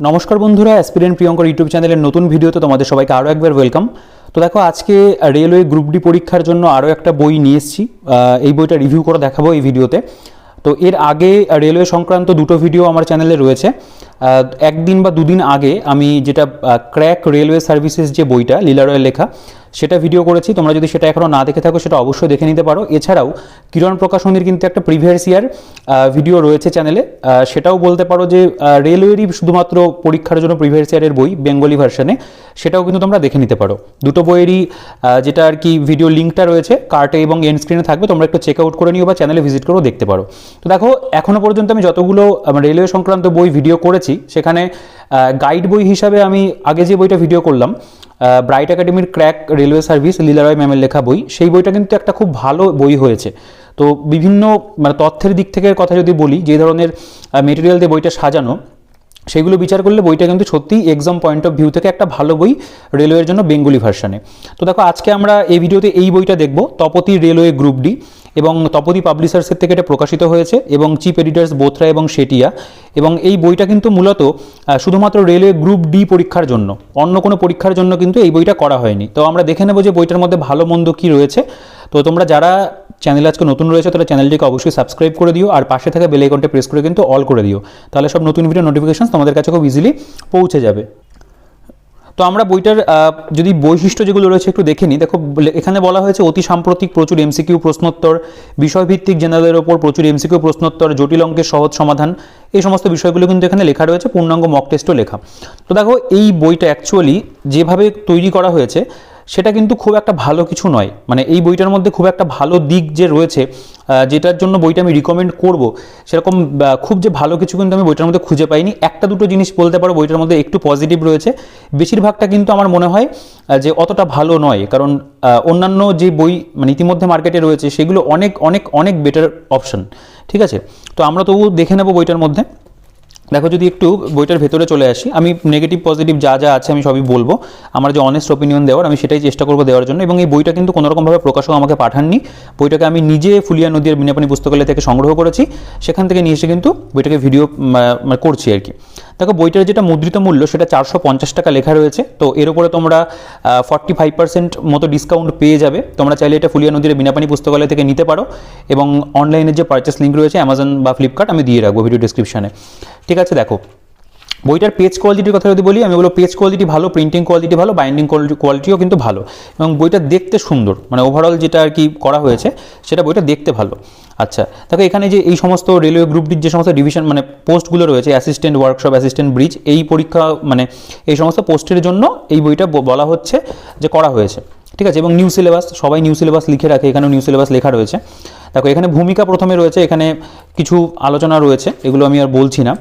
নমস্কার বন্ধুরা, aspirant Priyankar YouTube চ্যানেলের নতুন ভিডিওতে তোমাদের সবাইকে আরও একবার ওয়েলকাম। তো দেখো, আজকে রেলওয়ে গ্রুপ ডি পরীক্ষার জন্য আরও একটা বই নিয়ে এসেছি। এই বইটা রিভিউ করে দেখাবো এই ভিডিওতে। তো এর আগে রেলওয়ে সংক্রান্ত দুটো ভিডিও আমার চ্যানেলে রয়েছে। একদিন বা দুদিন আগে আমি যেটা ক্র্যাক রেলওয়ে সার্ভিসেস যে বইটা লীলা রয়ের লেখা, সেটা ভিডিও করেছি। তোমরা যদি সেটা এখনও না দেখে থাকো সেটা অবশ্যই দেখে নিতে পারো। এছাড়াও কিরণ প্রকাশনীর কিন্তু একটা প্রিভিয়াস ইয়ার ভিডিও রয়েছে চ্যানেলে, সেটাও বলতে পারো যে রেলওয়েরই শুধুমাত্র পরীক্ষার জন্য প্রিভিয়াস ইয়ারের বই বেঙ্গলি ভার্সনে, সেটাও কিন্তু তোমরা দেখে নিতে পারো। দুটো বইয়েরই যেটা আর কি ভিডিও লিঙ্কটা রয়েছে কার্টে এবং এন্ড স্ক্রিনে থাকবে, তোমরা একটু চেক আউট করে নিও বা চ্যানেলে ভিজিট করেও দেখতে পারো। তো দেখো, এখনও পর্যন্ত আমি যতগুলো রেলওয়ে সংক্রান্ত বই ভিডিও করেছি, সেখানে গাইড বই হিসাবে আমি আগে যে বইটা ভিডিও করলাম, ব্রাইট একাডেমির ক্র্যাক রেলওয়ে সার্ভিস লীলা রয় ম্যামের লেখা বই, সেই বইটা কিন্তু একটা খুব ভালো বই হয়েছে। তো বিভিন্ন তথ্যের দিক থেকে কথা যদি বলি, যে ধরনের মেটেরিয়াল দিয়ে বইটা সাজানো, সেগুলো বিচার করলে বইটা কিন্তু সত্যিই এক্সাম পয়েন্ট অফ ভিউ থেকে একটা ভালো বই রেলওয়ের জন্য বেঙ্গলি ভার্সনে। তো দেখো, আজকে আমরা এই ভিডিওতে এই বইটা দেখব, তপতি রেলওয়ে গ্রুপ ডি, এবং তপতি পাবলিশার্সের থেকে এটা প্রকাশিত হয়েছে এবং চিফ এডিটার্স বোথরা এবং শেটিয়া। এবং এই বইটা কিন্তু মূলত শুধুমাত্র রেলওয়ে গ্রুপ ডি পরীক্ষার জন্য, অন্য কোনো পরীক্ষার জন্য কিন্তু এই বইটা করা হয়নি। তো আমরা দেখে নেব যে বইটার মধ্যে ভালো মন্দ কী রয়েছে। তো তোমরা যারা চ্যানেল আজকে নতুন রয়েছে তারা চ্যানেলটিকে অবশ্যই সাবস্ক্রাইব করে দিও, আর পাশে থাকা বেল আইকনটা প্রেস করে কিন্তু অল করে দিও, তাহলে সব নতুন ভিডিও নোটিফিকেশন তোমাদের কাছে খুব ইজিলি পৌঁছে যাবে। তো আমরা বইটার যদি বৈশিষ্ট্য যেগুলো রয়েছে একটু দেখে নিই। দেখো, এখানে বলা হয়েছে অতি সাম্প্রতিক প্রচুর এমসিকিউ প্রশ্নোত্তর, বিষয়ভিত্তিক জেনারেলের ওপর প্রচুর এমসিকিউ প্রশ্নোত্তর, জটিল অঙ্কের সহজ সমাধান, এই সমস্ত বিষয়গুলো কিন্তু এখানে লেখা রয়েছে, পূর্ণাঙ্গ মক টেস্টও লেখা। তো দেখো, এই বইটা অ্যাকচুয়ালি যেভাবে তৈরি করা হয়েছে সেটা কিন্তু খুব একটা ভালো কিছু নয়। এই বইটার মধ্যে খুব একটা ভালো দিক যে রয়েছে, যেটার জন্য বইটা আমি রিকমেন্ড করব, সেরকম খুব যে ভালো কিছু কিন্তু আমি বইটার মধ্যে খুঁজে পাইনি। একটা দুটো জিনিস বলতে পারো বইটার মধ্যে একটু পজিটিভ রয়েছে, বেশিরভাগটা কিন্তু আমার মনে হয় যে অতটা ভালো নয়। কারণ অন্যান্য যে বই ইতিমধ্যে মার্কেটে রয়েছে সেগুলো অনেক অনেক অনেক বেটার অপশন। ঠিক আছে, তো আমরা তবু দেখে নেব বইটার মধ্যে। দেখো, যদি একটু বইটার ভেতরে চলে আসি, আমি নেগেটিভ পজিটিভ যা যা আছে আমি সবই বলবো। আমার যে অনেস্ট ওপিনিয়ন দেওয়ার, আমি সেটাই চেষ্টা করবো দেওয়ার জন্য। এবং এই বইটা কিন্তু কোনোরকমভাবে প্রকাশক আমাকে পাঠাননি, বইটাকে আমি নিজে ফুলিয়া নদীর বিনাপানি পুস্তকালয় থেকে সংগ্রহ করেছি, সেখান থেকে নিয়ে এসে কিন্তু বইটাকে ভিডিও করছি আর কি। দেখো, বইটার যেটা মুদ্রিত মূল্য সেটা 450 টাকা লেখা রয়েছে। তো এর উপরে তোমরা 45% মতো ডিসকাউন্ট পেয়ে যাবে। তোমরা চাইলে এটা ফুলিয়া নদীর বিনাপানি পুস্তকালয় থেকে নিতে পারো, এবং অনলাইনের যে পারচেস লিঙ্ক রয়েছে অ্যামাজন বা ফ্লিপকার্ট আমি দিয়ে রাখবো ভিডিও ডিসক্রিপশনে। ঠিক আছে, দেখো বইটার পেজ কোয়ালিটির কথা যদি বলি, আমি বলবো পেজ কোয়ালিটি ভালো, প্রিন্টিং কোয়ালিটি ভালো, বাইন্ডিং কোয়ালিটিও কিন্তু ভালো, এবং বইটা দেখতে সুন্দর। ওভারঅল যেটা আর কি করা হয়েছে সেটা বইটা দেখতে ভালো। আচ্ছা, দেখো এখানে যে এই সমস্ত রেলওয়ে গ্রুপ ডির যে সমস্ত ডিভিশন পোস্টগুলো রয়েছে, অ্যাসিস্ট্যান্ট ওয়ার্কশপ, অ্যাসিস্ট্যান্ট ব্রিজ, এই পরীক্ষা এই সমস্ত পোস্টের জন্য এই বইটা বলা হচ্ছে যে করা হয়েছে। ঠিক আছে, এবং নিউ সিলেবাস, সবাই নিউ সিলেবাস লিখে রাখে, এখানেও নিউ সিলেবাস লেখা রয়েছে। দেখো, এখানে ভূমিকা প্রথমে রয়েছে, এখানে কিছু আলোচনা রয়েছে, এগুলো আমি আর বলছি না।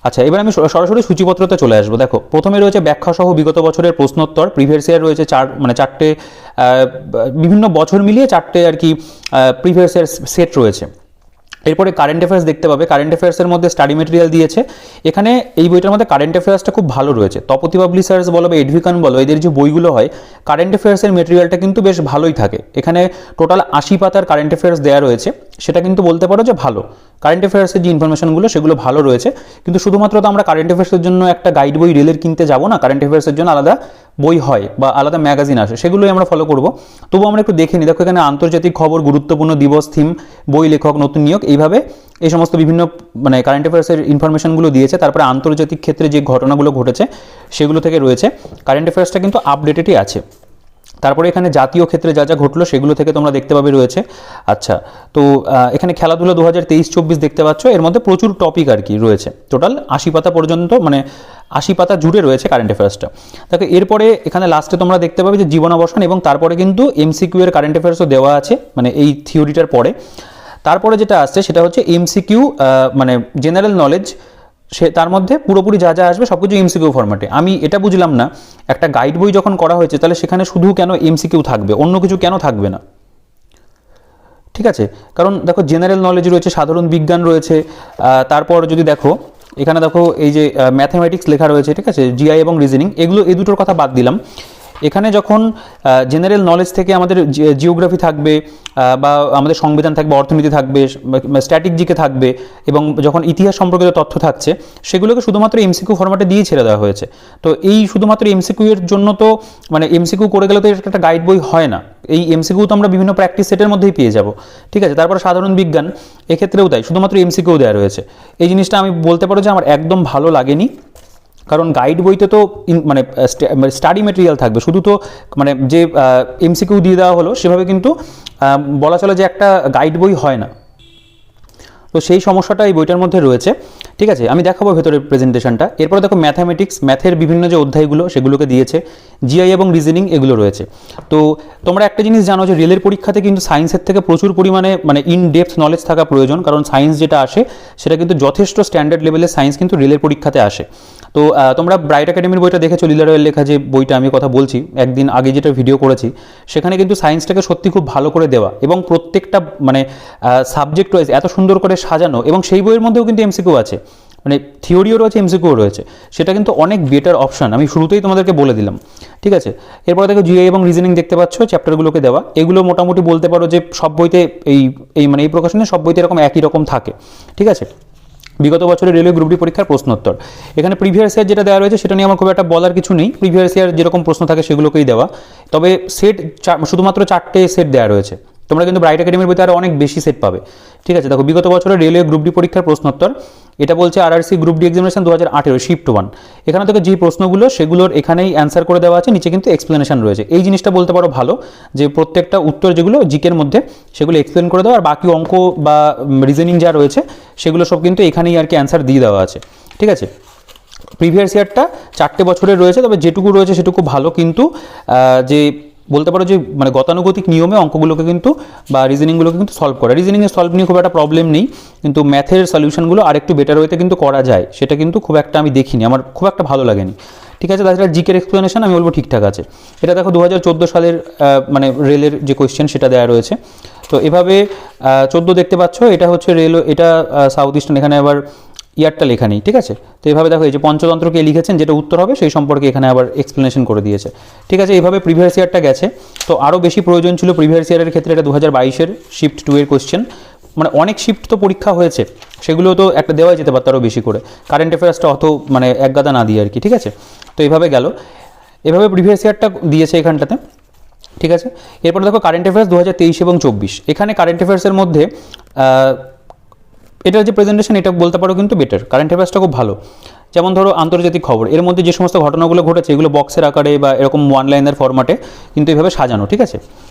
আচ্ছা, এবার আমি সরাসরি সূচিপত্রতে চলে আসবো। দেখো, প্রথমে রয়েছে ব্যাখ্যাসহ বিগত বছরের প্রশ্নোত্তর, প্রিভিয়াস ইয়ার রয়েছে চারটে, বিভিন্ন বছর মিলিয়ে চারটে আর কি প্রিভিয়াস ইয়ার সেট রয়েছে। এরপরে কারেন্ট অ্যাফেয়ার্স দেখতে পাবে। কারেন্ট অ্যাফেয়ার্সের মধ্যে স্টাডি মেটেরিয়াল দিয়েছে। এখানে এই বইটার মধ্যে কারেন্ট অ্যাফেয়ার্সটা খুব ভালো রয়েছে। তপতি পাবলিশার্স বলো বা এডভিকান বলো, এদের যে বইগুলো হয়, কারেন্ট অ্যাফেয়ার্সের মেটেরিয়ালটা কিন্তু বেশ ভালোই থাকে। এখানে টোটাল 80 পাতার কারেন্ট অ্যাফেয়ার্স দেওয়া রয়েছে, সেটা কিন্তু বলতে পারো যে ভালো। কারেন্ট অ্যাফেয়ার্সের যে ইনফরমেশনগুলো সেগুলো ভালো রয়েছে, কিন্তু শুধুমাত্র তো আমরা কারেন্ট অ্যাফেয়ার্সের জন্য একটা গাইড বই রেলের কিনতে যাবো না। কারেন্ট অ্যাফেয়ার্সের জন্য আলাদা বই হয় বা আলাদা ম্যাগাজিন আসে, সেগুলোই আমরা ফলো করবো। তবু আমরা একটু দেখে নিই। দেখো, এখানে আন্তর্জাতিক খবর, গুরুত্বপূর্ণ দিবস, থিম, বই লেখক, নতুন নিয়োগ, এইভাবে এই সমস্ত বিভিন্ন কারেন্ট অ্যাফেয়ার্সের ইনফরমেশনগুলো দিয়েছে। তারপরে আন্তর্জাতিক ক্ষেত্রে যে ঘটনাগুলো ঘটেছে সেগুলো থেকে রয়েছে। কারেন্ট অ্যাফেয়ার্সটা কিন্তু আপডেটেডই আছে। তারপরে এখানে জাতীয় ক্ষেত্রে যা যা ঘটলো সেগুলো থেকে তোমরা দেখতে পাবে রয়েছে। আচ্ছা, তো এখানে খেলাধুলা 2023-24 দেখতে পাচ্ছ। এর মধ্যে প্রচুর টপিক আর কি রয়েছে, টোটাল 80 পাতা পর্যন্ত, 80 পাতা জুড়ে রয়েছে কারেন্ট অ্যাফেয়ার্সটা। দেখো, এরপরে এখানে লাস্টে তোমরা দেখতে পাবে যে জীবনাবসান, এবং তারপরে কিন্তু এমসিকিউ এর কারেন্ট অ্যাফেয়ার্সও দেওয়া আছে, এই থিওরিটার পরে। তারপরে যেটা আসছে সেটা হচ্ছে এমসিকিউ, জেনারেল নলেজ, তার মধ্যে পুরোপুরি যা যা আসবে সব কিছু এমসিকিউ ফরম্যাটে। আমি এটা বুঝলাম না, একটা গাইড বই যখন করা হয়েছে তাহলে সেখানে শুধু কেন এমসিকিউ থাকবে, অন্য কিছু কেন থাকবে না? ঠিক আছে, কারণ দেখো জেনারেল নলেজ রয়েছে, সাধারণ বিজ্ঞান রয়েছে, তারপর যদি দেখো এখানে দেখো এই যে ম্যাথামেটিক্স লেখা রয়েছে, ঠিক আছে, জিআই এবং রিজনিং, এগুলো এই দুটোর কথা বাদ দিলাম। এখানে যখন জেনারেল নলেজ থেকে আমাদের জিওগ্রাফি থাকবে বা আমাদের সংবিধান থাকবে, অর্থনীতি থাকবে, স্ট্যাটিক জিকে থাকবে, এবং যখন ইতিহাস সম্পর্কিত তথ্য থাকছে সেগুলোকে শুধুমাত্র এমসিকিউ ফরম্যাটে দিয়ে ছেড়ে দেওয়া হয়েছে। তো এই শুধুমাত্র এমসিকিউ এর জন্য তো মানে এমসিকিউ করে গেলে তো একটা গাইড বই হয় না, এই এমসিকিউ তো আমরা বিভিন্ন প্র্যাকটিস সেটের মধ্যেই পেয়ে যাব, ঠিক আছে। তারপরে সাধারণ বিজ্ঞান, এক্ষেত্রেও তাই, শুধুমাত্র এমসিকিউ দেওয়া রয়েছে। এই জিনিসটা আমি বলতে পারো যে আমার একদম ভালো লাগেনি, কারণ গাইড বইতে তো মানে স্টাডি মেটেরিয়াল থাকবে, শুধু তো মানে যে এমসিকিউ দিয়ে দেওয়া হলো সেভাবে কিন্তু বলা চলে যে একটা গাইড বই হয় না। তো সেই সমস্যাটা এই বইটার মধ্যে রয়েছে, ঠিক আছে। আমি দেখাবো ভেতরের প্রেজেন্টেশনটা। এরপরে দেখো ম্যাথামেটিক্স, ম্যাথের বিভিন্ন যে অধ্যায়গুলো সেগুলোকে দিয়েছে, জিআই এবং রিজনিং এগুলো রয়েছে। তো তোমরা একটা জিনিস জানো যে রেলের পরীক্ষাতে কিন্তু সায়েন্সের থেকে প্রচুর পরিমাণে মানে ইন ডেপথ নলেজ থাকা প্রয়োজন, কারণ সায়েন্স যেটা আসে সেটা কিন্তু যথেষ্ট স্ট্যান্ডার্ড লেভেলের সায়েন্স কিন্তু রেলের পরীক্ষাতে আসে। তো তোমরা ব্রাইট একাডেমির বইটা দেখেছো, লীলা রয়ের লেখা যে বইটা আমি কথা বলছি একদিন আগে যেটা ভিডিও করেছি, সেখানে কিন্তু সায়েন্সটাকে সত্যি খুব ভালো করে দেওয়া এবং প্রত্যেকটা মানে সাবজেক্ট ওয়াইজ এত সুন্দর করে সাজানো, এবং সেই বইয়ের মধ্যেও কিন্তু এমসিকিউ আছে, মানে থিওরিও রয়েছে, এমসিকিউ রয়েছে, সেটা কিন্তু অনেক বেটার অপশন, আমি শুরুতেই তোমাদেরকে বলে দিলাম, ঠিক আছে। এরপরে দেখো জিআই এবং রিজনিং দেখতে পাচ্ছ চ্যাপ্টারগুলোকে দেওয়া, এগুলো মোটামুটি বলতে পারো যে সব বইতে এই মানে এই প্রকাশনে সব বইতে এরকম একই রকম থাকে, ঠিক আছে। বিগত বছরের রেলওয়ে গ্রুপ ডি পরীক্ষার প্রশ্নোত্তর, এখানে প্রিভিয়াস ইয়ার যেটা দেওয়া রয়েছে সেটা নিয়ে আমার খুব একটা বলার কিছু নেই, প্রিভিয়াস ইয়ার যেরকম প্রশ্ন থাকে সেগুলোকেই দেওয়া, তবে সেট শুধুমাত্র 4টে সেট দেওয়া রয়েছে, তোমরা কিন্তু ব্রাইট একাডেমির বইতে আরও অনেক বেশি সেট পাবে, ঠিক আছে। দেখো বিগত বছরের রেলওয়ে গ্রুপ ডি পরীক্ষার প্রশ্নোত্তর, এটা বলছে RRC group D examination 2018 shift 1, এখানে থেকে যে প্রশ্নগুলো সেগুলোর এখানেই অ্যান্সার করে দেওয়া আছে, নিচে কিন্তু এক্সপ্লেনেশন রয়েছে। এই জিনিসটা বলতে পারো ভালো যে প্রত্যেকটা উত্তর যেগুলো জিকের মধ্যে সেগুলো এক্সপ্লেন করে দেওয়া, আর বাকি অঙ্ক বা রিজনিং যা রয়েছে সেগুলো সব কিন্তু এখানেই আর কি অ্যান্সার দিয়ে দেওয়া আছে, ঠিক আছে। প্রিভিয়াস ইয়ারটা 4টে বছরের রয়েছে, তবে যেটুকু রয়েছে সেটুকু ভালো, কিন্তু যে বলতে পারো যে মানে গতানুগতিক নিয়মে অঙ্কগুলোকে কিন্তু বা রিজনিংগুলোকে কিন্তু সলভ করে, রিজনিংয়ের সলভ নিয়ে খুব একটা প্রবলেম নেই, কিন্তু ম্যাথের সলিউশনগুলো আরেকটু বেটার ওয়েতে কিন্তু করা যায়, সেটা কিন্তু খুব একটা আমি দেখিনি, আমার খুব একটা ভালো লাগেনি, ঠিক আছে। তাছাড়া জিকের এক্সপ্লেনেশন আমি বলবো ঠিকঠাক আছে। এটা দেখো 2014 সালের মানে রেলের যে কোয়েশ্চেন সেটা দেওয়া রয়েছে, তো এভাবে 14 দেখতে পাচ্ছ, এটা হচ্ছে রেল, এটা সাউথ ইস্টার্ন, এখানে আবার ইয়ারটা লেখা নেই, ঠিক আছে। তো এইভাবে দেখো এই যে পঞ্চতন্ত্রকে লিখেছেন, যেটা উত্তর হবে সেই সম্পর্কে এখানে আবার এক্সপ্লেনেশন করে দিয়েছে, ঠিক আছে। এইভাবে প্রিভিয়াস ইয়ারটা গেছে। তো আরও বেশি প্রয়োজন ছিল প্রিভিয়াস ইয়ারের ক্ষেত্রে, এটা 2022-এর শিফট 2 এর কোয়েশ্চেন, মানে অনেক শিফট তো পরীক্ষা হয়েছে, সেগুলো তো একটা দেওয়াই যেতে পারতো আরও বেশি করে, কারেন্ট অ্যাফেয়ার্সটা অত মানে এক গাদা না দিয়ে আর কি, ঠিক আছে। তো এইভাবে গেল, এভাবে প্রিভিয়াস ইয়ারটা দিয়েছে এখানটাতে, ঠিক আছে। এরপর দেখো কারেন্ট অ্যাফেয়ার্স 2023 এবং 24, এখানে কারেন্ট অ্যাফেয়ার্সের মধ্যে এটার যে প্রেজেন্টেশন এটা বলতে পারো কিন্তু বেটার, কারেন্ট অ্যাফেয়ার্সটা খুব ভালো। যেমন ধরো আন্তর্জাতিক খবর, এর মধ্যে যে সমস্ত ঘটনাগুলো ঘটেছে এগুলো বক্সের আকারে বা এরকম ওয়ান লাইনের ফরম্যাটে কিন্তু এইভাবে সাজানো, ঠিক আছে।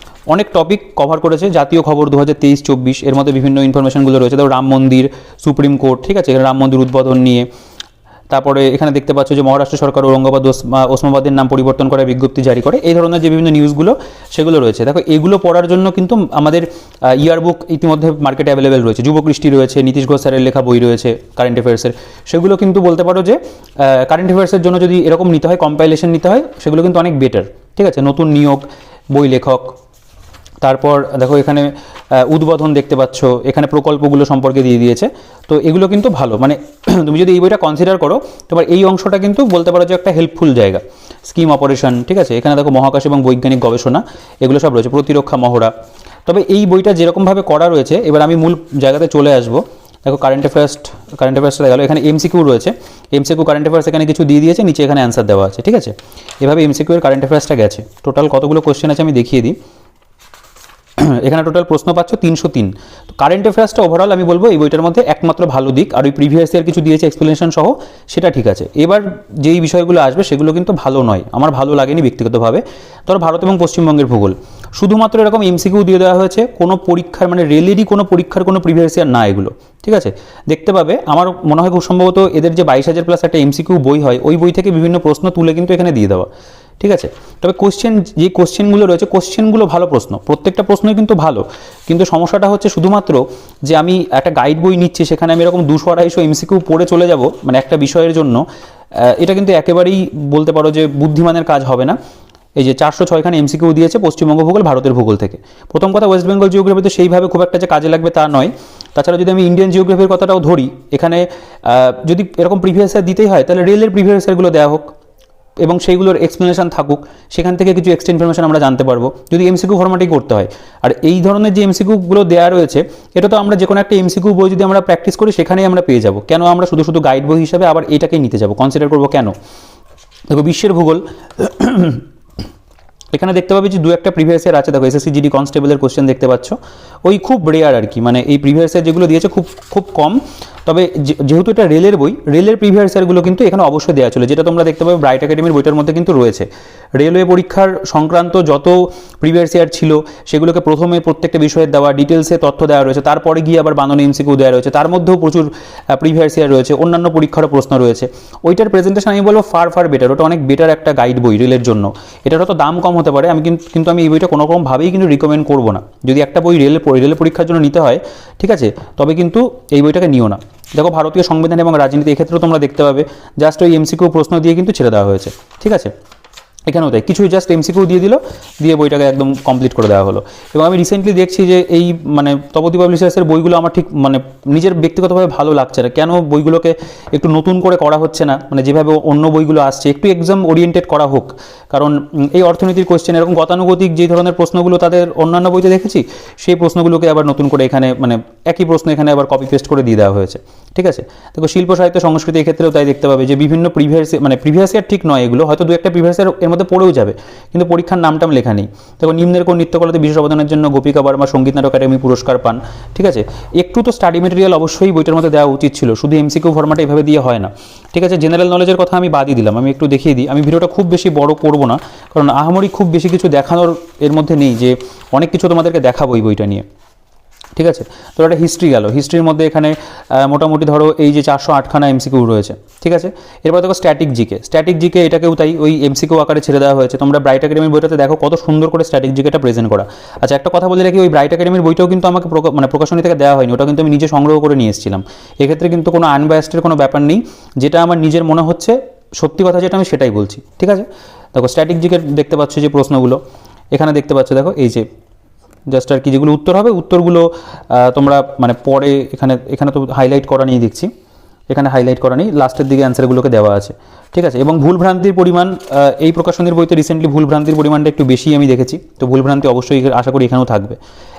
অনেক টপিক কভার করেছে, জাতীয় খবর 2023-24, এর মধ্যে বিভিন্ন ইনফরমেশনগুলো রয়েছে, ধরো রাম মন্দির, সুপ্রিম কোর্ট, ঠিক আছে, এখানে রাম মন্দির উদ্বোধন নিয়ে। তারপরে এখানে দেখতে পাচ্ছ যে মহারাষ্ট্র সরকার ঔরঙ্গাবাদ ওসমাবাদের নাম পরিবর্তন করে বিজ্ঞপ্তি জারি করে, এই ধরনের যে বিভিন্ন নিউজগুলো সেগুলো রয়েছে। দেখো এগুলো পড়ার জন্য কিন্তু আমাদের ইয়ারবুক ইতিমধ্যে মার্কেটে অ্যাভেলেবেল রয়েছে, যুবকৃষ্টি রয়েছে, নীতিশ ঘোষ স্যারের লেখা বই রয়েছে কারেন্ট অ্যাফেয়ার্সের, সেগুলো কিন্তু বলতে পারো যে কারেন্ট অ্যাফেয়ার্সের জন্য যদি এরকম নিতে হয়, কম্পাইলেশন নিতে হয়, সেগুলো কিন্তু অনেক বেটার, ঠিক আছে। নতুন নিয়োগ, বই লেখক, তারপর দেখো এখানে উদ্বোধন দেখতে পাচ্ছ, এখানে প্রকল্পগুলো সম্পর্কে দিয়ে দিয়েছে, তো এগুলো কিন্তু ভালো, মানে তুমি যদি এই বইটা কনসিডার করো তোমার এই অংশটা কিন্তু বলতে পারো যে একটা হেল্পফুল জায়গা, স্কিম অপারেশন, ঠিক আছে। এখানে দেখো মহাকাশ এবং বৈজ্ঞানিক গবেষণা এগুলো সব রয়েছে, প্রতিরক্ষা মহড়া। তবে এই বইটা যেরকমভাবে করা রয়েছে, এবার আমি মূল জায়গাতে চলে আসবো। দেখো কারেন্ট অ্যাফেয়ার্সটা গেলো, এখানে এমসিকিউ রয়েছে, এমসিকিউ কারেন্ট অ্যাফেয়ার্স এখানে কিছু দিয়ে দিয়েছে, নিচে এখানে অ্যান্সার দেওয়া আছে, ঠিক আছে। এভাবে এমসিকিউ এর কারেন্ট অ্যাফেয়ার্সটা গেছে। টোটাল কতগুলো কোশ্চেন আছে আমি দেখিয়ে দিই, এখানে টোটাল প্রশ্ন পাচ্ছ 303। তো কারেন্ট অ্যাফেয়ার্সটা ওভারঅল আমি বলবো এই বইটার মধ্যে একমাত্র ভালো দিক, আর ওই প্রিভিয়াস ইয়ার কিছু দিয়েছে এক্সপ্লেনেশন সহ, সেটা ঠিক আছে। এবার যেই বিষয়গুলো আসবে সেগুলো কিন্তু ভালো নয়, আমার ভালো লাগেনি ব্যক্তিগতভাবে। ধরো ভারত এবং পশ্চিমবঙ্গের ভূগোল, শুধুমাত্র এরকম এমসিকিউ দিয়ে দেওয়া হয়েছে, কোনো পরীক্ষার মানে রেলেরই কোনো পরীক্ষার কোনো প্রিভিয়াস ইয়ার না এগুলো, ঠিক আছে। দেখতে পাবে আমার মনে হয় খুব সম্ভবত এদের যে 22,000 প্লাস একটা এমসিকিউ বই হয়, ওই বই থেকে বিভিন্ন প্রশ্ন তুলে কিন্তু এখানে দিয়ে দেওয়া, ঠিক আছে। তবে যে কোশ্চেনগুলো রয়েছে, কোশ্চেনগুলো ভালো প্রশ্ন, প্রত্যেকটা প্রশ্নই কিন্তু ভালো, কিন্তু সমস্যাটা হচ্ছে শুধুমাত্র যে আমি একটা গাইড বই নিচ্ছি, সেখানে আমি এরকম 200-250 এমসিকিউ পড়ে চলে যাব মানে একটা বিষয়ের জন্য, এটা কিন্তু একেবারেই বলতে পারো যে বুদ্ধিমানের কাজ হবে না। এই যে 406খানা এমসিকিউ দিয়েছে পশ্চিমবঙ্গ ভূগোল, ভারতের ভূগোল থেকে। প্রথম কথা, ওয়েস্ট বেঙ্গল জিওগ্রাফিতে সেইভাবে খুব একটা যে কাজে লাগবে তা নয়। তাছাড়া যদি আমি ইন্ডিয়ান জিওগ্রাফির কথাটাও ধরি, এখানে যদি এরকম প্রিভিয়াস ইয়ার দিতেই হয় তাহলে রেলের প্রিভিয়াস ইয়ারগুলো দেওয়া হোক, এবং সেইগুলোর এক্সপ্লেনেশন থাকুক, সেখান থেকে কিছু এক্সট্রা ইনফরমেশন আমরা জানতে পারবো যদি এমসিকিউ ফরম্যাটেই করতে হয়। আর এই ধরনের যে এমসিকিউগুলো দেওয়া রয়েছে, এটা তো আমরা যে কোনো একটা এমসিকিউ বই যদি আমরা প্র্যাকটিস করি সেখানেই আমরা পেয়ে যাবো। কেন আমরা শুধু শুধু গাইড বই হিসাবে আবার এটাকেই নিতে যাবো, কনসিডার করবো কেন? দেখো বিশ্বের ভূগোল এখানে দেখতে পাবে যে দু একটা প্রিভিয়াস ইয়ার আছে। দেখো এসএসসি জিডি কনস্টেবলের কোশ্চেন দেখতে পাচ্ছ, ওই খুব রেয়ার আর কি, মানে এই প্রিভিয়াস ইয়ার যেগুলো দিয়েছে খুব খুব কম। তবে যেহেতু এটা রেলের বই, রেলের প্রিভিয়াস ইয়ারগুলো কিন্তু এখানে অবশ্যই দেওয়া ছিল, যেটা তোমরা দেখতে পাবে ব্রাইট একাডেমির বইটার মধ্যে কিন্তু রয়েছে। রেলওয়ে পরীক্ষার সংক্রান্ত যত প্রিভিয়াস ইয়ার ছিল সেগুলোকে প্রথমে প্রত্যেকটা বিষয়ের দেওয়া ডিটেলসে তথ্য দেওয়া রয়েছে, তারপরে গিয়ে আবার বানানো এমসিকিউ দেওয়া রয়েছে, তার মধ্যেও প্রচুর প্রিভিয়াস ইয়ার রয়েছে, অন্যান্য পরীক্ষারও প্রশ্ন রয়েছে। ওইটার প্রেজেন্টেশন আমি বলবো ফার বেটার, ওটা অনেক বেটার একটা গাইড বই রেলের জন্য। এটার হয়তো দাম কম হতে পারে, আমি কিন্তু আমি এই বইটা কোনো রকমভাবেই কিন্তু রিকমেন্ড করবো না। যদি একটা বই রেলের পরীক্ষার জন্য নিতে হয়, ঠিক আছে, তবে কিন্তু এই বইটাকে নিও না। দেখো ভারতীয় সংবিধান এবং রাজনীতি, এক্ষেত্রেও তোমরা দেখতে পাবে জাস্ট ওই এমসিকিউ প্রশ্ন দিয়ে কিন্তু ছেড়ে দেওয়া হয়েছে, ঠিক আছে। এখানেও তাই, কিছুই জাস্ট এমসিকিউ দিয়ে দিল, দিয়ে বইটাকে একদম কমপ্লিট করে দেওয়া হলো। এবং আমি রিসেন্টলি দেখছি যে এই মানে তপতী পাবলিশার্সের বইগুলো আমার ঠিক মানে নিজের ব্যক্তিগতভাবে ভালো লাগছে না। কেন বইগুলোকে একটু নতুন করে করা হচ্ছে না, মানে যেভাবে অন্য বইগুলো আসছে একটু এক্সাম ওরিয়েন্টেড করা হোক। কারণ এই অর্থনীতির কোশ্চেন এরকম গতানুগতিক যে ধরনের প্রশ্নগুলো তাদের অন্যান্য বইতে দেখেছি, সেই প্রশ্নগুলোকে আবার নতুন করে এখানে মানে একই প্রশ্ন এখানে আবার কপি পেস্ট করে দিয়ে দেওয়া হয়েছে, ঠিক আছে। দেখো শিল্প সাহিত্য সংস্কৃতি এক্ষেত্রেও তাই দেখতে পাবে যে বিভিন্ন প্রিভিয়াস ইয়ার ঠিক নয়, এগুলো হয়তো দু একটা প্রিভিয়াস ইয়ার এর মধ্যে পড়েও যাবে, কিন্তু পরীক্ষার নামটাম লেখা নেই। দেখো নিম্নের কোন নৃত্যকলাতে বিশেষ অবদানের জন্য গোপিকা বর্মা সঙ্গীত নাটক একাডেমি পুরস্কার পান, ঠিক আছে। একটু তো স্টাডি মেটেরিয়াল অবশ্যই বইটার মধ্যে দেওয়া উচিত ছিল, শুধু এমসিকিউ ফরম্যাটে এভাবে দিয়ে হয় না, ঠিক আছে। জেনারেল নলেজের কথা আমি বাদই দিলাম, আমি একটু দেখিয়ে দিই। আমি ভিডিওটা খুব বেশি বড় করব না, কারণ আহামরি খুব বেশি কিছু দেখানোর এর মধ্যে নেই, যে অনেক কিছু তোমাদেরকে দেখাবো এই বইটা নিয়ে, ঠিক আছে। তো একটা হিস্ট্রি গেল, হিস্ট্রির মধ্যে এখানে মোটামুটি ধরো এই যে 408খানা এমসিকিউ রয়েছে, ঠিক আছে। এরপর দেখো স্ট্যাটিক জিকে, এটাকেও তাই ওই এমসিকিউ আকারে ছেড়ে দেওয়া হয়েছে। তোমরা ব্রাইট একাডেমির বইটাতে দেখো কত সুন্দর করে স্ট্যাটিক জিকেটা প্রেজেন্ট করা। আচ্ছা একটা কথা বলে রাখি, ওই ব্রাইট একাডেমির বইটাও কিন্তু আমাকে মানে প্রকাশনী থেকে দেওয়া হয়নি, ওটা কিন্তু আমি নিজে সংগ্রহ করে নিয়ে এসেছিলাম। এক্ষেত্রে কিন্তু কোনো আনবায়াসডের কোনো ব্যাপার নেই, যেটা আমার নিজের মনে হচ্ছে সত্যি কথা যেটা আমি সেটাই বলছি, ঠিক আছে। দেখো স্ট্যাটিক জিকে দেখতে পাচ্ছ যে প্রশ্নগুলো এখানে দেখতে পাচ্ছ, দেখো এই যে জাস্ট আর কি যেগুলো উত্তর হবে, উত্তরগুলো তোমরা মানে পরে এখানে তো হাইলাইট করা নেই দেখছি, এখানে হাইলাইট করা নেই, লাস্টের দিকে অ্যান্সারগুলোকে দেওয়া আছে, ঠিক আছে। এবং ভুলভ্রান্তির পরিমাণ এই প্রকাশনীর বইতে রিসেন্টলি ভুলভ্রান্তির পরিমাণটা একটু বেশি আমি দেখেছি, তো ভুলভ্রান্তি অবশ্যই আশা করি এখানেও থাকবে।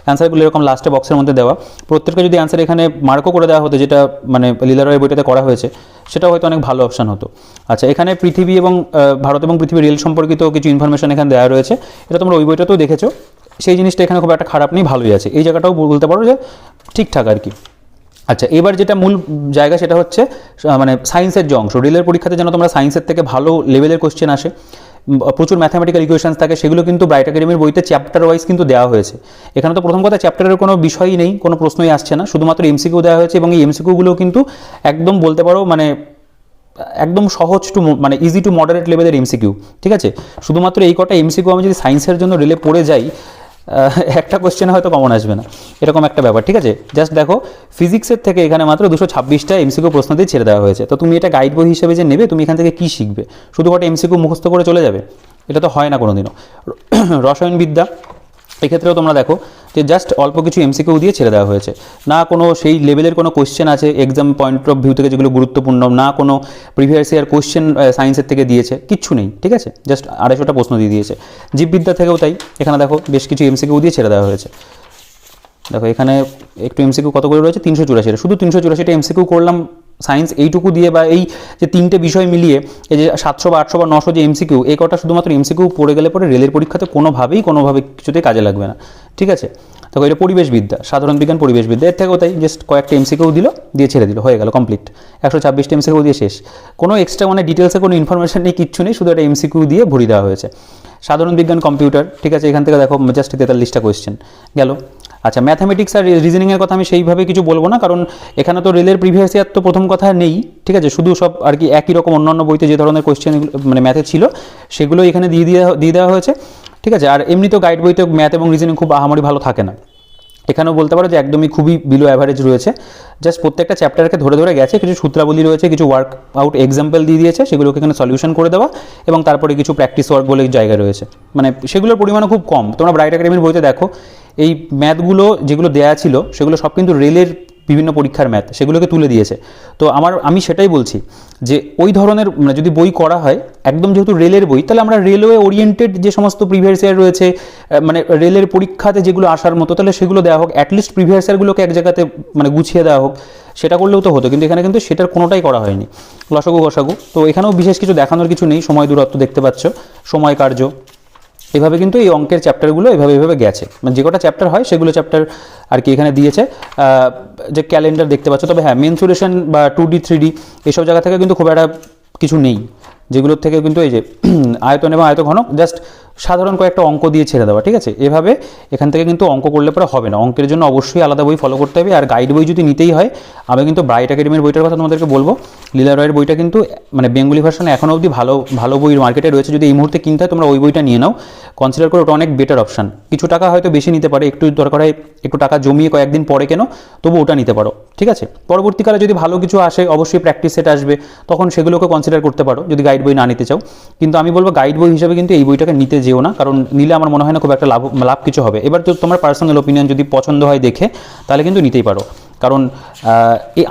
অ্যান্সারগুলো এরকম লাস্টে বক্সের মধ্যে দেওয়া, প্রত্যেকটা যদি অ্যান্সার এখানে মার্কও করে দেওয়া হতো, যেটা মানে লীলা রয়ের বইটাতে করা হয়েছে, সেটা হয়তো অনেক ভালো অপশান হতো। আচ্ছা এখানে পৃথিবী এবং ভারত এবং পৃথিবী রেল সম্পর্কিত কিছু ইনফরমেশন এখানে দেওয়া রয়েছে, এটা তোমরা ওই বইটাতেও দেখেছো, সেই জিনিসটা এখানে খুব একটা খারাপ নেই, ভালোই আছে। এই জায়গাটাও বলতে পারো যে ঠিকঠাক আর কি। আচ্ছা এবার যেটা মূল জায়গা সেটা হচ্ছে মানে সায়েন্সের যে অংশ, রেলের পরীক্ষাতে যেন তোমরা সায়েন্সের থেকে ভালো লেভেলের কোশ্চেন আসে, প্রচুর ম্যাথামেটিক্যাল ইকুয়েশনস থাকে, সেগুলো কিন্তু ব্রাইট একাডেমির বইতে চ্যাপ্টার ওয়াইজ কিন্তু দেওয়া হয়েছে। এখানে তো প্রথম কথা চ্যাপ্টারের কোনো বিষয়ই নেই, কোনো প্রশ্নই আসছে না, শুধুমাত্র এমসিকিউ দেওয়া হয়েছে, এবং এই এমসিকিউগুলো কিন্তু একদম বলতে পারো মানে একদম সহজ টু মানে ইজি টু মডারেট লেভেলের এমসিকিউ, ঠিক আছে। শুধুমাত্র এই কটা এমসিকিউ আমি যদি সায়েন্সের জন্য রেলে পড়ে যাই, একটা কোশ্চেন হয়তো কমন আসবে না, এরকম একটা ব্যাপার, ঠিক আছে। জাস্ট দেখো ফিজিক্সের থেকে এখানে মাত্র 226টা এমসিকিউ প্রশ্ন দিয়ে ছেড়ে দেওয়া হয়েছে। তো তুমি এটা গাইড বই হিসেবে যে নেবে, তুমি এখান থেকে কী শিখবে? শুধু কটা এমসিকিউ মুখস্থ করে চলে যাবে? এটা তো হয় না কোনোদিনও। রসায়নবিদ্যা এক্ষেত্রেও তোমরা দেখো যে জাস্ট অল্প কিছু এমসিকিউ দিয়ে ছেড়ে দেওয়া হয়েছে, না কোনো সেই লেভেলের কোনো কোশ্চেন আছে এক্সাম পয়েন্ট অফ ভিউ থেকে যেগুলো গুরুত্বপূর্ণ, না কোনো প্রিভিয়াস ইয়ার কোশ্চেন সায়েন্সের থেকে দিয়েছে, কিচ্ছু নেই, ঠিক আছে। জাস্ট 250টা প্রশ্ন দিয়ে দিয়েছে। জীববিদ্যা থেকেও তাই, এখানে দেখো বেশ কিছু এমসিকিউ দিয়ে ছেড়ে দেওয়া হয়েছে। দেখো এখানে একটু এমসিকিউ কতগুলো রয়েছে, 384, শুধু 384টা এমসিকিউ করলাম সায়েন্স এইটুকু দিয়ে, বা এই যে তিনটে বিষয় মিলিয়ে এই যে 700 বা 800 বা 900 যে এমসিকিউ, এই কটা শুধুমাত্র এমসিকিউ পড়ে গেলে পরে রেলের পরীক্ষাতে কোনোভাবে কিছুতেই কাজে লাগবে না, ঠিক আছে। দেখো এটা পরিবেশবিদ্যা, সাধারণ বিজ্ঞান পরিবেশবিদ্যা, এর থেকেও তাই, জাস্ট কয়েকটা এমসিকিউ দিয়ে ছেড়ে দিল, হয়ে গেল কমপ্লিট। 126টা এমসিকিউ দিয়ে শেষ, কোনো এক্সট্রা মানে ডিটেলসে কোনো ইনফরমেশন নেই, কিচ্ছু নেই, শুধু একটা এমসিকিউ দিয়ে ভরিয়ে দেওয়া হয়েছে। সাধারণ বিজ্ঞান কম্পিউটার, ঠিক আছে, এখান থেকে দেখো জাস্ট 43টা কোয়েশ্চেন গেল। আচ্ছা ম্যাথামেটিক্স আর রিজনিংয়ের কথা আমি সেইভাবে কিছু বলবো না, কারণ এখানে তো রেলের প্রিভিয়াস ইয়ার তো প্রথম কথা নেই, ঠিক আছে। শুধু সব আর কি একই রকম অন্যান্য বইতে যে ধরনের কোয়েশ্চেন মানে ম্যাথে ছিল সেগুলো এখানে দিয়ে দেওয়া হয়েছে, ঠিক আছে। আর এমনি তো গাইড বইতে ম্যাথ এবং রিজনিং খুব আহামরি ভালো থাকে না, এখানেও বলতে পারো যে একদমই খুবই বিলো অ্যাভারেজ রয়েছে। জাস্ট প্রত্যেকটা চ্যাপ্টারকে ধরে গেছে, কিছু সূত্রাবলী রয়েছে, কিছু ওয়ার্ক আউট এক্সাম্পল দিয়ে দিয়েছে, সেগুলোকে এখানে সলিউশন করে দেওয়া, এবং তারপরে কিছু প্র্যাকটিস ওয়ার্ক বলে জায়গা রয়েছে, মানে সেগুলোর পরিমাণও খুব কম। তোমরা ব্রাইট একাডেমির বইতে দেখো এই ম্যাথগুলো যেগুলো দেওয়া ছিল সেগুলো সব কিন্তু রেলের বিভিন্ন পরীক্ষার ম্যাথ সেগুলোকে তুলে দিয়েছে। তো আমি সেটাই বলছি যে ওই ধরনের যদি বই করা হয় একদম, যেহেতু রেলের বই, তাহলে আমরা রেলওয়ে ওরিয়েন্টেড যে সমস্ত প্রিভিয়াস ইয়ার রয়েছে, রেলের পরীক্ষাতে যেগুলো আসার মতো, তাহলে সেগুলো দেওয়া হোক। অ্যাটলিস্ট প্রিভিয়াস ইয়ারগুলোকে এক জায়গাতে গুছিয়ে দেওয়া হোক, সেটা করলেও তো হতো। কিন্তু এখানে কিন্তু সেটার কোনোটাই করা হয়নি। লসাগু গসাগু তো এখানেও বিশেষ কিছু দেখানোর কিছু নেই। সময় দূরত্ব দেখতে পাচ্ছ, সময় কার্য, এভাবে কিন্তু এই অঙ্কের চ্যাপ্টারগুলো এভাবে গেছে। যে কটা চ্যাপ্টার হয় সেগুলো চ্যাপ্টার আর কি এখানে দিয়েছে। যে ক্যালেন্ডার দেখতে পাচ্ছ, তবে হ্যাঁ মেনসুরেশন বা 2D 3D এইসব জায়গা থেকে কিন্তু খুব একটা কিছু নেই, যেগুলোর থেকে কিন্তু এই যে আয়তন এবং আয়তঘনক জাস্ট সাধারণ কয়েকটা অঙ্ক দিয়ে ছেড়ে দেওয়া, ঠিক আছে। এভাবে এখান থেকে কিন্তু অঙ্ক করলে পরে হবে না। অঙ্কের জন্য অবশ্যই আলাদা বই ফলো করতে হবে। আর গাইড বই যদি নিতেই হয়, আমি কিন্তু ব্রাইট একাডেমির বইটার কথা তোমাদেরকে বলবো। লীলা রয়ের বইটা কিন্তু বেঙ্গলি ভার্সনে এখনও অবধি ভালো বই মার্কেটে রয়েছে। যদি এই মুহূর্তে কিনতে হয় তোমরা ওই বইটা নিয়ে নাও, কনসিডার করে, ওটা অনেক বেটার অপশান। কিছু টাকা হয়তো বেশি নিতে পারে, একটু দরকার হয় একটু টাকা জমিয়ে কয়েকদিন পরে কেন, তবু ওটা নিতে পারো, ঠিক আছে। পরবর্তীকালে যদি ভালো কিছু আসে, অবশ্যই প্র্যাকটিস সেট আসবে, তখন সেগুলোকে কনসিডার করতে পারো যদি গাইড বই না নিতে চাও। কিন্তু আমি বলবো গাইড বই হিসেবে কিন্তু এই বইটাকে নিতে যেও না, কারণ নিলে আমার মনে হয় না খুব একটা লাভ কিছু হবে। এবার তো তোমার পার্সোনাল ওপিনিয়ন, যদি পছন্দ হয় দেখে, তাহলে কিন্তু নিতেই পারো। কারণ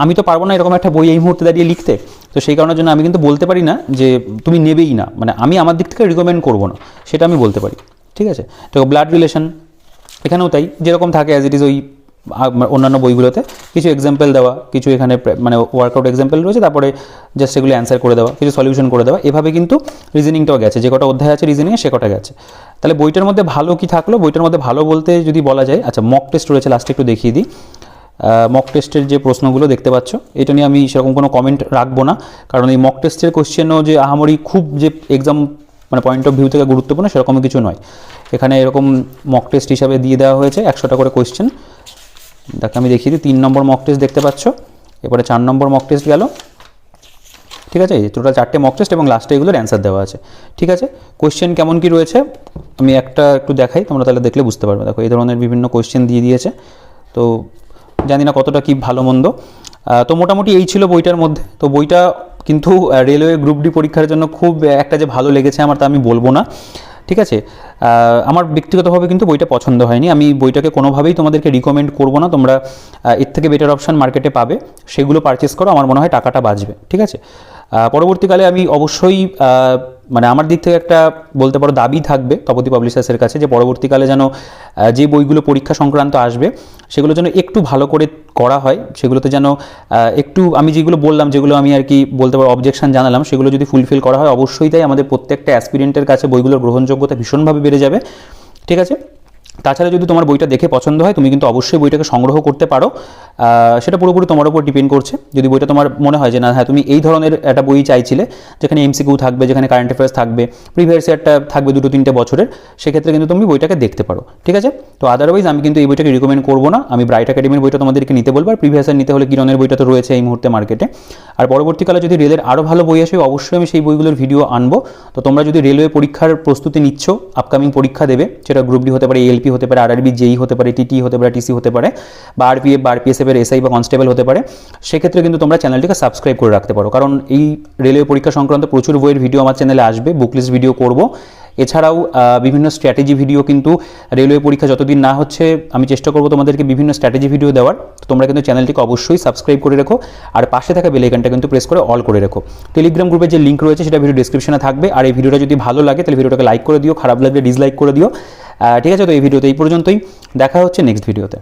আমি তো পারবো না এরকম একটা বই এই মুহূর্তে দাঁড়িয়ে লিখতে। তো সেই কারণের জন্য আমি কিন্তু বলতে পারি না যে তুমি নেবেই না, আমি আমার দিক থেকে রিকমেন্ড করবো না, সেটা আমি বলতে পারি, ঠিক আছে। তো ব্লাড রিলেশন এখানেও তাই, যেরকম থাকে অ্যাজ ইট ইজ ওই অন্যান্য বইগুলোতে কিছু এক্সাম্পল দেওয়া, কিছু এখানে ওয়ার্কআউট এক্সাম্পল রয়েছে, তারপরে জাস্ট সেগুলো অ্যান্সার করে দেওয়া, কিছু সলিউশন করে দেওয়া। এভাবে কিন্তু রিজনিংটাও গেছে, যে কটা অধ্যায় আছে রিজনিংয়ে সে কটা গেছে। তাহলে বইটার মধ্যে ভালো কি থাকলো? বইটার মধ্যে ভালো বলতে যদি বলা যায়, আচ্ছা মক টেস্ট রয়েছে, লাস্টে একটু দেখিয়ে দিই। মক টেস্টের যে প্রশ্নগুলো দেখতে পাচ্ছ, এটা নিয়ে আমি সেরকম কোনো কমেন্ট রাখবো না, কারণ এই মক টেস্টের কোশ্চেনও যে আহামরি খুব যে এক্সাম পয়েন্ট অফ ভিউ থেকে গুরুত্বপূর্ণ সেরকম কিছু নয়। এখানে এরকম মক টেস্ট হিসাবে দিয়ে দেওয়া হয়েছে 100টা করে কোশ্চেন। দেখো আমি দেখিয়ে দিই, 3 নম্বর মক টেস্ট দেখতে পাচ্ছ, এরপরে 4 নম্বর মক টেস্ট গেল, ঠিক আছে। টোটাল 4টে মক টেস্ট এবং লাস্টে এগুলোর অ্যান্সার দেওয়া আছে, ঠিক আছে। কোশ্চেন কেমন কি রয়েছে আমি একটু দেখাই, তোমরা তাহলে দেখলে বুঝতে পারবে। দেখো এই ধরনের বিভিন্ন কোশ্চেন দিয়ে দিয়েছে, তো জানি না কতটা কি ভালো মন্দ। তো মোটামুটি এই ছিল বইটার মধ্যে। তো বইটা কিন্তু রেলওয়ে গ্রুপ ডি পরীক্ষার জন্য খুব একটা যে ভালো লেগেছে আমার, তা আমি বলবো না, ঠিক আছে। আমার ব্যক্তিগতভাবে কিন্তু বইটা পছন্দ হয়নি। আমি বইটাকে কোনোভাবেই তোমাদেরকে রিকমেন্ড করবো না। তোমরা এর থেকে বেটার অপশান মার্কেটে পাবে, সেগুলো পারচেস করো, আমার মনে হয় টাকাটা বাঁচবে, ঠিক আছে। পরবর্তীকালে আমি অবশ্যই আমার দিক থেকে একটা বলতে পারো দাবি থাকবে তপতি পাবলিশার্সের কাছে, যে পরবর্তীকালে যেন যে বইগুলো পরীক্ষা সংক্রান্ত আসবে সেগুলো যেন একটু ভালো করে করা হয়, সেগুলোতে যেন একটু আমি যেগুলো বললাম, যেগুলো আমি আর কি বলতে পারো অবজেকশন জানালাম, সেগুলো যদি ফুলফিল করা হয়, অবশ্যই তাই আমাদের প্রত্যেকটা অ্যাসপিরেন্টের কাছে বইগুলোর গ্রহণযোগ্যতা ভীষণভাবে বেড়ে যাবে, ঠিক আছে। তাছাড়া যদি তোমার বইটা দেখে পছন্দ হয়, তুমি কিন্তু অবশ্যই বইটাকে সংগ্রহ করতে পারো। সেটা পুরোপুরি তোমার উপর ডিপেন্ড করছে। যদি বইটা তোমার মনে হয় যে না হ্যাঁ তুমি এই ধরনের একটা বই চাইছিলে, যেখানে এমসিকিউ থাকবে, যেখানে কারেন্ট অ্যাফেয়ার্স থাকবে, প্রিভিয়াস ইয়ারটা থাকবে 2-3টে বছরের, সেক্ষেত্রে কিন্তু তুমি বইটাকে দেখতে পারো, ঠিক আছে। তো আদারওয়াইজ আমি কিন্তু এই বইটাকে রিকমেন্ড করবো না। আমি ব্রাইট একাডেমির বইটা তোমাদেরকে নিতে বলবো, আর প্রিভিয়াস ইয়ার নিতে হলে কিরণের বইটা তো রয়েছে এই মুহূর্তে মার্কেটে। আর পরবর্তীকালে যদি রেলের আরও ভালো বই আসে, অবশ্যই আমি সেই বইগুলোর ভিডিও আনবো। তো তোমরা যদি রেলওয়ে পরীক্ষার প্রস্তুতি নিচ্ছ, আপকামিং পরীক্ষা দেবে, সেটা গ্রুপ ডি হতে পারে, এএলপি হতে পারে, আরআরবি জেই হতে পারে, টিটি হতে পারে, টিসি হতে পারে, বা আরপিএফ বা আরপিএসএফ এর এসআই বা কনস্টেবল হতে পারে, সেক্ষেত্রে কিন্তু তোমরা চ্যানেলটিকে সাবস্ক্রাইব করে রাখতে পারো। কারণ এই রেলওয়ে পরীক্ষা সংক্রান্ত প্রচুর বইয়ের ভিডিও আমার চ্যানেলে আসবে, বুকলিস্ট ভিডিও করব। এছাড়াও বিভিন্ন স্ট্র্যাটেজি ভিডিও কিন্তু রেলওয়ে পরীক্ষা যতদিন না হচ্ছে আমি চেষ্টা করব তোমাদেরকে বিভিন্ন স্ট্র্যাটেজি ভিডিও দেওয়ার। তো তোমরা কিন্তু চ্যানেলটিকে অবশ্যই সাবস্ক্রাইব করে রেখো, আর পাশে থাকা বেল আইকনটা কিন্তু প্রেস করে অল করে রেখো। টেলিগ্রাম গ্রুপের যে লিঙ্ক রয়েছে সেটা ভিডিও ডিসক্রিপশনে থাকবে। আর এই ভিডিওটা যদি ভালো লাগে তাহলে ভিডিওটাকে লাইক করে দিও, খারাপ লাগলে ডিসলাইক করে দিও, ঠিক আছে। তো এই ভিডিওতে এই পর্যন্তই, দেখা হচ্ছে নেক্সট ভিডিওতে।